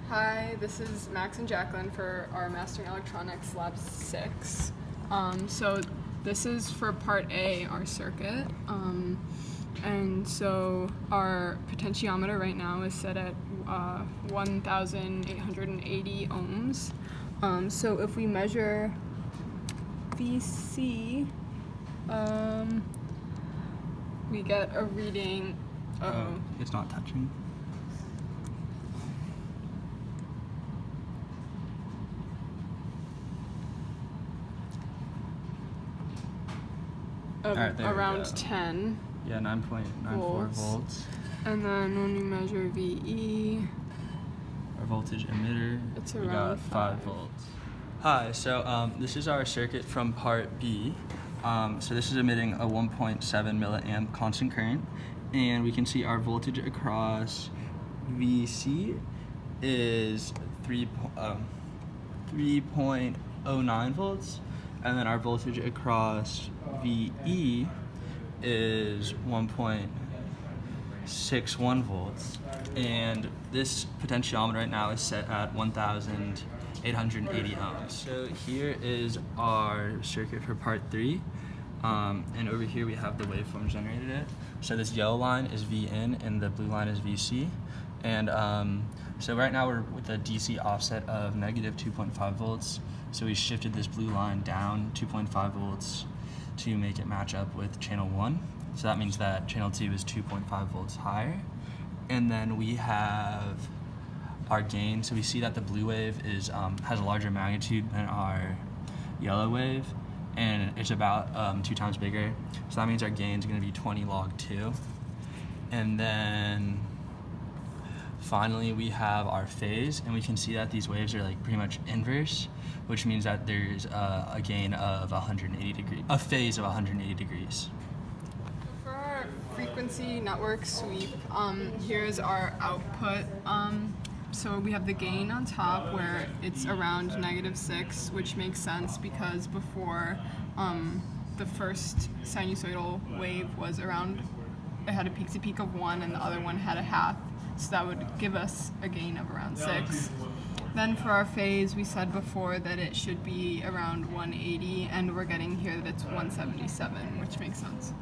Hi, this is Max and Jacqueline for our Mastering Electronics Lab 6. So this is for Part A, our circuit. And so our potentiometer right now is set at 1,880 ohms. So if we measure VC, we get a reading. It's not touching. Around 10. Yeah, 9.94 volts. And then when we measure VE, our voltage emitter, it's we around got 5 volts. Hi, so this is our circuit from Part B. So this is emitting a 1.7 milliamp constant current, and we can see our voltage across VC is 3.09 volts, and then our voltage across VE is 1.61 volts. And this potentiometer right now is set at 1,880 ohms. So here is our circuit for Part 3. And over here we have the waveform generated it. So this yellow line is VN and the blue line is VC. And so right now we're with a DC offset of negative 2.5 volts. So we shifted this blue line down 2.5 volts to make it match up with channel 1. So that means that channel 2 is 2.5 volts higher. And then we have our gain. So we see that the blue wave is has a larger magnitude than our yellow wave, and it's about 2 times bigger. So that means our gain is going to be 20 log 2. And then finally we have our phase, and we can see that these waves are like pretty much inverse, which means that there's a gain of 180 degrees, a phase of 180 degrees. For our frequency network sweep, here's our output. So we have the gain on top where it's around -6, which makes sense because before the first sinusoidal wave was around, it had a peak to peak of 1 and the other one had a half. So that would give us a gain of around 6. Then for our phase, we said before that it should be around 180, and we're getting here that it's 177, which makes sense.